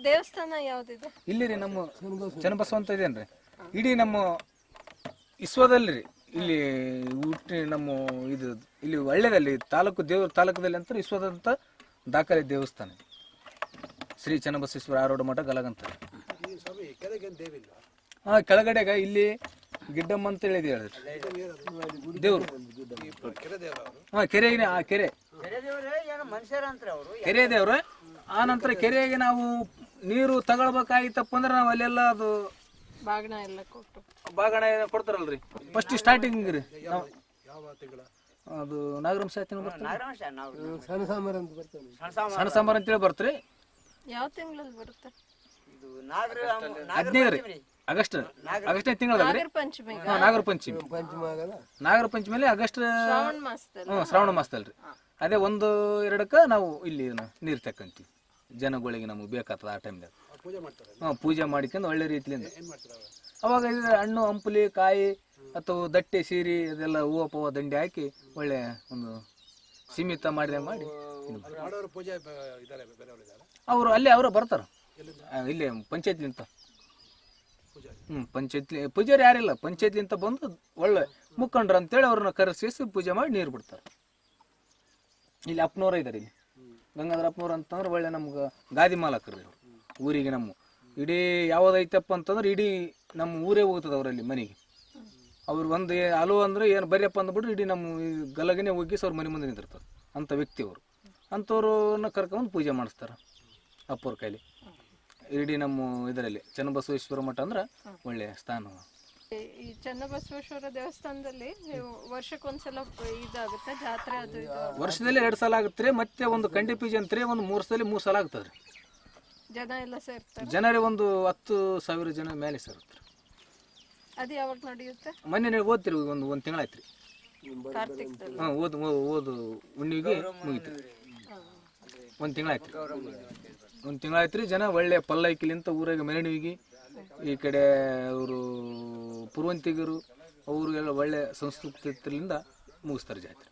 ದೇವಸ್ಥಾನ ಯಾವ್ದಿದೆ ಇಲ್ಲಿ ರೀ ನಮ್ಮ ಚನ್ನಬಸವ ಅಂತ ಇದೇನ್ರಿ ಇಡೀ ನಮ್ಮ ವಿಶ್ವದಲ್ಲಿ ರೀ ಇಲ್ಲಿ ಹುಟ್ಟಿ ನಮ್ಮ ಇದು ಇಲ್ಲಿ ಒಳ್ಳೆದಲ್ಲಿ ದೇವ್ರ ತಾಲೂಕದಲ್ಲಿ ಅಂತ ವಿಶ್ವದಂತ ದಾಖಲೆ ದೇವಸ್ಥಾನ ಶ್ರೀ ಚನ್ನಬಸವೇಶ್ವರ ಆರೋಢ ಮಠ ಗಲಗಂತ. ಹಾ ಕೆಳಗಡೆಗ ಇಲ್ಲಿ ಗಿಡ್ಡಮ್ಮ ಅಂತ ಹೇಳಿದೆ ಹೇಳಿದ್ರಿ ದೇವ್ರು. ಹಾ ಕೆರೆಗೆ ಆ ಕೆರೆ ಕೆರೆ ದೇವ್ರು. ಆ ನಂತರ ಕೆರೆಗೆ ನಾವು ನೀರು ತಗೊಳ್ಬೇಕಾಗಿತ್ತಪ್ಪ ಅಂದ್ರೆ ನಾವು ಅಲ್ಲೆಲ್ಲ ಅದು ಬಾಗಣ ಕೊಡ್ತಾರಲ್ರಿ ಫಸ್ಟ್ ಸ್ಟಾರ್ಟಿಂಗ್ ರೀ. ಅದು ನಾಗರಂಶ ಸಣ್ಣ ಸಾಂಬಾರ್ ಅಂತೇಳಿ ಬರ್ತ್ರಿ. ಯಾವ ತಿಂಗಳಲ್ಲಿ ಬರುತ್ತೆ? 15 ರೀ ಆಗಸ್ಟ್ ತಿಂಗಳದಾಗ ನಾಗರ ಪಂಚಮಿ. ನಾಗರ ಪಂಚಮಿಯಲ್ಲಿ ಆಗಸ್ಟ್ ಶ್ರಾವಣ ಮಾಸದಲ್ರಿ. ಅದೇ 1-2 ನಾವು ಇಲ್ಲಿ ನೀರು ತಕ್ಕಂತೀವಿ ಜನಗಳಿಗೆ ನಮಗೆ ಬೇಕಾಗ್ತದ ಆ ಟೈಮ್ದಾಗ. ಪೂಜೆ ಮಾಡ್ಕೊಂಡು ಒಳ್ಳೆ ರೀತಿಯಿಂದ ಅವಾಗ ಹಣ್ಣು ಹಂಪಲಿ ಕಾಯಿ ಅಥವಾ ದಟ್ಟೆ ಸೀರೆ ಅದೆಲ್ಲ ಹೂವು ಪೂವ ದಂಡೆ ಹಾಕಿ ಒಳ್ಳೆ ಒಂದು ಸೀಮಿತ ಮಾಡಿದಂಗೆ ಮಾಡಿ ಅವರು ಅಲ್ಲೇ ಅವರು ಬರ್ತಾರ ಇಲ್ಲಿ ಪಂಚಾಯತ್ಲಿಂತ. ಪಂಚಾಯತ್ಲಿ ಪೂಜಾರಿ ಯಾರಿಲ್ಲ ಪಂಚಾಯತ್ಲಿಂತ ಬಂದು ಒಳ್ಳೆ ಮುಖಂಡ್ರು ಅಂತೇಳಿ ಅವ್ರನ್ನ ಕರೆಸಿ ಪೂಜೆ ಮಾಡಿ ನೀರು ಬಿಡ್ತಾರೆ. ಇಲ್ಲಿ ಅಪ್ಪನವ್ರ ಇದಾರೆ ಇಲ್ಲಿ ಗಂಗಾಧರ ಅಪ್ಪನವ್ರು ಅಂತಂದ್ರೆ ಒಳ್ಳೆ ನಮ್ಗೆ ಗಾದಿ ಮಾಲಕರು ಊರಿಗೆ. ನಮ್ಮ ಇಡೀ ಯಾವುದೈತಪ್ಪ ಅಂತಂದ್ರೆ ಇಡೀ ನಮ್ಮ ಊರೇ ಹೋಗ್ತದೆ ಅವರಲ್ಲಿ ಮನೆಗೆ. ಅವ್ರು ಒಂದು ಅಲೋ ಅಂದ್ರೆ ಏನು ಬರಿಯಪ್ಪ ಅಂದ್ಬಿಟ್ರೆ ಇಡೀ ನಮ್ಮ ಗಲಗನೆ ಹೋಗಿ ಅವ್ರ ಮನೆ ಮುಂದೆ ನಿಂತಿರ್ತಾರೆ ಅಂಥ ವ್ಯಕ್ತಿ ಅವರು. ಅಂಥವ್ರನ್ನ ಕರ್ಕೊಂಡು ಪೂಜೆ ಮಾಡಿಸ್ತಾರೆ ಅಪ್ಪವ್ರ ಕೈಲಿ. ಇಡೀ ನಮ್ಮ ಇದರಲ್ಲಿ ಚನ್ನಬಸವೇಶ್ವರ ಮಠ ಅಂದ್ರೆ ಒಳ್ಳೆಯ ಸ್ಥಾನ. ಈ ಚನ್ನಬಸವೇಶ್ವರ ದೇವಸ್ಥಾನದಲ್ಲಿ ವರ್ಷಕ್ಕೊಂದ್ಸಲ ಇದಾಗುತ್ತೆ ಜಾತ್ರೆ? ಅದು ವರ್ಷದಲ್ಲಿ 2 ಸಲ ಆಗುತ್ತೆ. ಮತ್ತೆ ಒಂದು ಕಂಡಿ ಪೂಜೆ ಅಂತಾರೆ ಒಂದು 3 ಸಲ 3 ಸಲ ಆಗ್ತದೆ. ಜನ ಎಲ್ಲ ಸೇರ್ತಾರೆ? ಜನರೇ ಒಂದು 10,000 ಜನ ಮೇಲೆ ಸೇರ್ತಾರೆ. ಅದು ಯಾವಾಗ ನಡೆಯುತ್ತೆ? ಮೊನ್ನೆ ಓದ್ತಿರಿ ಒಂದು ತಿಂಗಳಾಯ್ತು ರೀ. ಕಾರ್ತಿಕದಲ್ಲಿ? ಹಾಂ ಓದು ಹುಣ್ಣಿಗೆ ಮುಗಿತು. 1 ತಿಂಗಳಾಯ್ತು. 1 ತಿಂಗಳಾಯ್ತು ರೀ. ಜನ ಒಳ್ಳೆ ಪಲ್ಲಕ್ಕಿಲಿಂತ ಊರಾಗ ಮೆರವಣಿಗೆ ಈ ಕಡೆ ಅವರು ಪುರುವಂತಿಗರು ಅವರು ಎಲ್ಲ ಒಳ್ಳೆ ಸಂಸ್ಕೃತಿಯಿಂದ ಮುಗಿಸ್ತಾರೆ ಜಾತ್ರೆ.